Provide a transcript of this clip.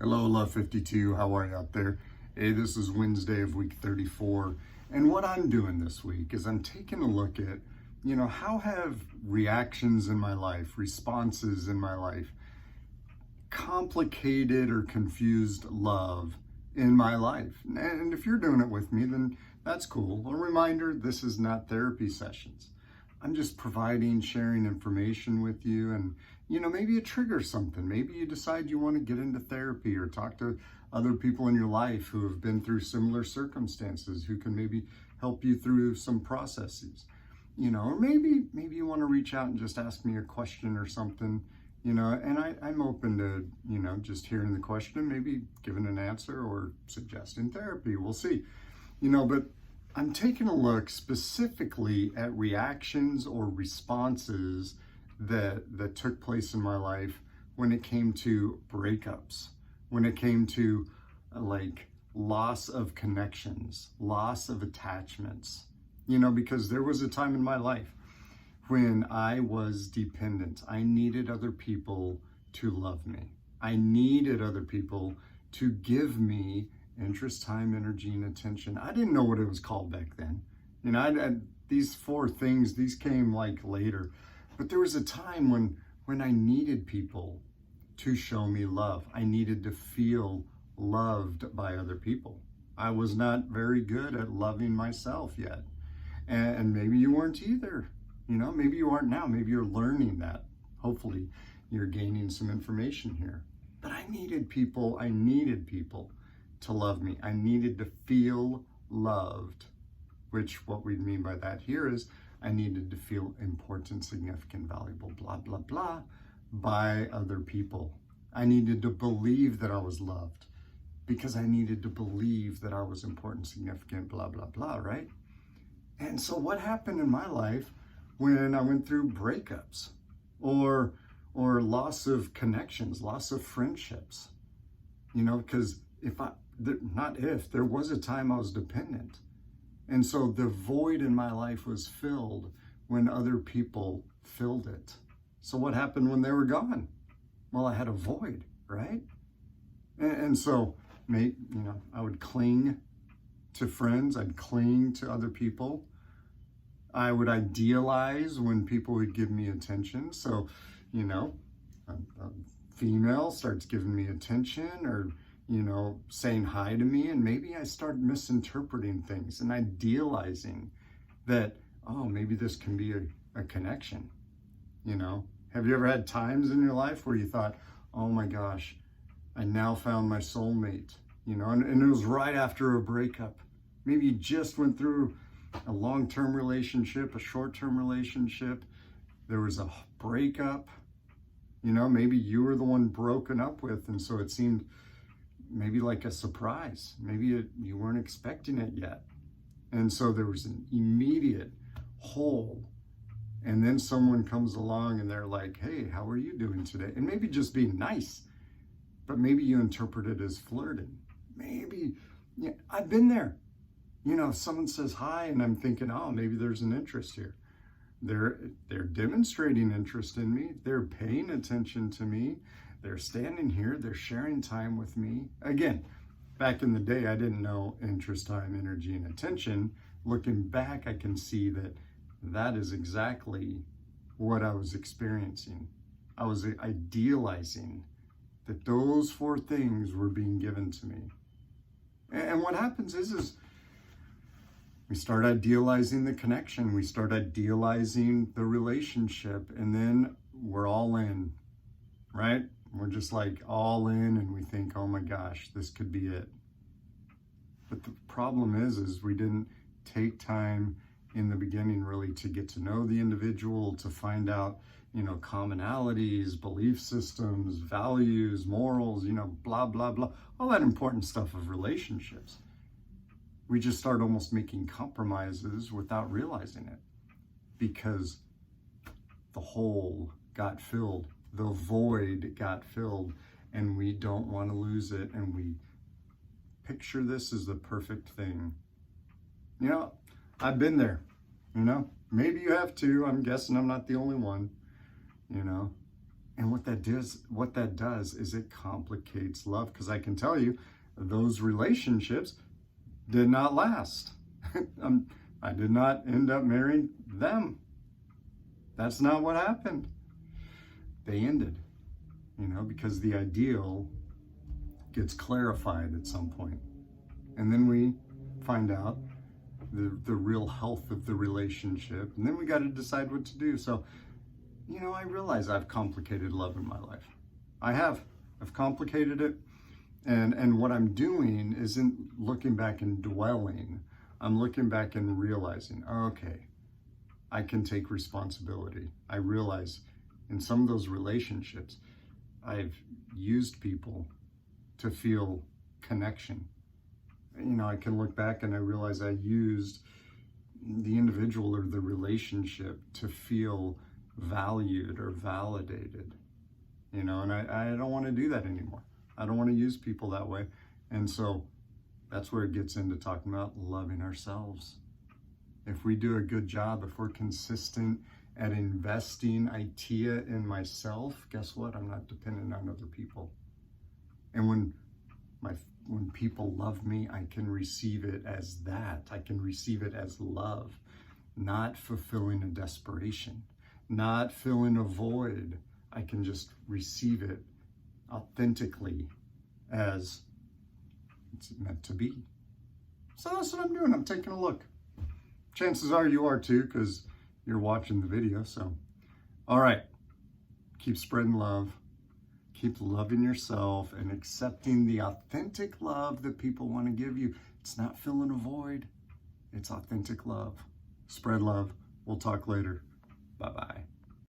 Hello, Love 52. How are you out there? Hey, this is Wednesday of week 34. And what I'm doing this week is I'm taking a look at, how have reactions in my life, responses in my life, complicated or confused love in my life. And if you're doing it with me, then that's cool. A reminder, this is not therapy sessions. I'm just sharing information with you, and maybe it triggers something. Maybe you decide you want to get into therapy or talk to other people in your life who have been through similar circumstances, who can maybe help you through some processes. Or maybe you want to reach out and just ask me a question or something, and I'm open to, just hearing the question, maybe giving an answer or suggesting therapy. We'll see, but I'm taking a look specifically at reactions or responses that took place in my life when it came to breakups, when it came to loss of connections, loss of attachments, because there was a time in my life when I was dependent. I needed other people to love me. I needed other people to give me interest, time, energy, and attention. I didn't know what it was called back then. I these four things, these came later. But there was a time when I needed people to show me love. I needed to feel loved by other people. I was not very good at loving myself yet. And maybe you weren't either. Maybe you aren't now. Maybe you're learning that. Hopefully you're gaining some information here. But I needed people to love me. I needed to feel loved, which what we mean by that here is I needed to feel important, significant, valuable, blah, blah, blah, by other people. I needed to believe that I was loved because I needed to believe that I was important, significant, blah, blah, blah, right? And so what happened in my life when I went through breakups or loss of connections, loss of friendships, because there was a time I was dependent. And so the void in my life was filled when other people filled it. So what happened when they were gone? Well, I had a void, right? And so, I would cling to friends. I'd cling to other people. I would idealize when people would give me attention. So, a female starts giving me attention or saying hi to me, and maybe I start misinterpreting things and idealizing that, oh, maybe this can be a connection. Have you ever had times in your life where you thought, oh my gosh, I now found my soulmate, and it was right after a breakup. Maybe you just went through a long-term relationship, a short-term relationship. There was a breakup, maybe you were the one broken up with, and so it seemed maybe like a surprise. Maybe you weren't expecting it yet. And so there was an immediate hole. And then someone comes along and they're like, hey, how are you doing today? And maybe just being nice, but maybe you interpret it as flirting. Maybe, I've been there. Someone says hi and I'm thinking, oh, maybe there's an interest here. They're demonstrating interest in me. They're paying attention to me. They're standing here, they're sharing time with me. Again, back in the day, I didn't know interest, time, energy, and attention. Looking back, I can see that is exactly what I was experiencing. I was idealizing that those four things were being given to me. And what happens is we start idealizing the connection, we start idealizing the relationship, and then we're all in, right? We're just all in, and we think, oh my gosh, this could be it. But the problem is we didn't take time in the beginning really to get to know the individual, to find out, commonalities, belief systems, values, morals, blah, blah, blah, all that important stuff of relationships. We just start almost making compromises without realizing it because the hole got filled. The void got filled, and we don't want to lose it, and we picture this as the perfect thing. I've been there, maybe you have too. I'm guessing I'm not the only one, And what that does is it complicates love, because I can tell you those relationships did not last. I did not end up marrying them. That's not what happened. They ended, because the ideal gets clarified at some point. And then we find out the real health of the relationship. And then we got to decide what to do. So, I realize I've complicated love in my life. I've complicated it. And what I'm doing isn't looking back and dwelling. I'm looking back and realizing, okay, I can take responsibility. I realize in some of those relationships, I've used people to feel connection. I can look back and I realize I used the individual or the relationship to feel valued or validated, and I don't want to do that anymore. I don't want to use people that way. And so that's where it gets into talking about loving ourselves. If we do a good job, if we're consistent at investing idea in myself, guess what? I'm not dependent on other people. And when people love me, I can receive it as that. I can receive it as love, not fulfilling a desperation, not filling a void. I can just receive it authentically as it's meant to be. So that's what I'm doing. I'm taking a look. Chances are you are too, because you're watching the video. So, all right, keep spreading love. Keep loving yourself and accepting the authentic love that people want to give you. It's not filling a void. It's authentic love. Spread love. We'll talk later. Bye-bye.